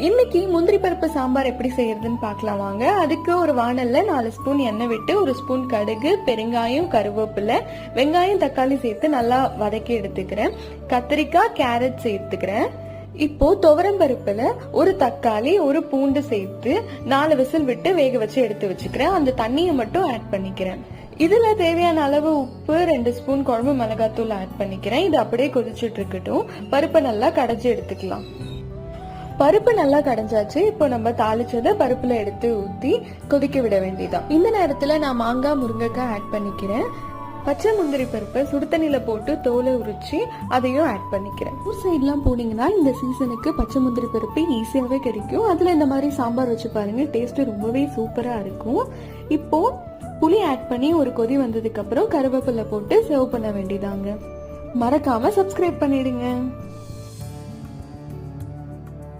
இன்னைக்கு முந்திரி பருப்பு சாம்பார் எப்படி செய்யறதுன்னு பார்க்கலாம் வாங்க. அதுக்கு ஒரு வாணல்ல 4 ஸ்பூன் எண்ணெய் விட்டு 1 ஸ்பூன் கடுகு, பெருங்காயம், கருவேப்பிலை, வெங்காயம், தக்காளி சேர்த்து நல்லா வதக்கி எடுத்துக்கிறேன். கத்திரிக்காய், கேரட் சேர்த்துக்கிறேன். இப்போ துவரம் பருப்புல ஒரு தக்காளி, ஒரு பூண்டு சேர்த்து 4 விசில் விட்டு வேக வச்சு எடுத்து வச்சுக்கிறேன். அந்த தண்ணியை மட்டும் ஆட் பண்ணிக்கிறேன். இதுல தேவையான அளவு உப்பு, 2 ஸ்பூன் குழம்பு மிளகாத்தூள் ஆட் பண்ணிக்கிறேன். இது அப்படியே கொதிச்சுட்டு இருக்கட்டும். பருப்பை நல்லா கடைஞ்சி எடுத்துக்கலாம். பருப்பு நல்லா கடைஞ்சாச்சு. இப்போ நம்ம தாளிச்சதை பருப்புல எடுத்து ஊத்தி கொதிக்க விட வேண்டியதான். இந்த நேரத்துல நான் மாங்காய், முருங்கைக்காய் ஆட் பண்ணிக்கிறேன். பச்சை முந்திரி பருப்பை சுடுதண்ணில போட்டு தோலை உரிச்சு அதையும் ஆட் பண்ணிக்கிறேன். ஊர் சைட்லாம் போனீங்கன்னா இந்த சீசனுக்கு பச்சை முந்திரி பருப்பு ஈஸியாவே கிடைக்கும். அதுல இந்த மாதிரி சாம்பார் வச்சு பாருங்க, டேஸ்ட் ரொம்பவே சூப்பரா இருக்கும். இப்போ புளி ஆட் பண்ணி ஒரு கொதி வந்ததுக்கு அப்புறம் கருவேப்பிலை போட்டு சர்வ் பண்ண வேண்டியதாங்க. மறக்காம சப்ஸ்கிரைப் பண்ணிடுங்க.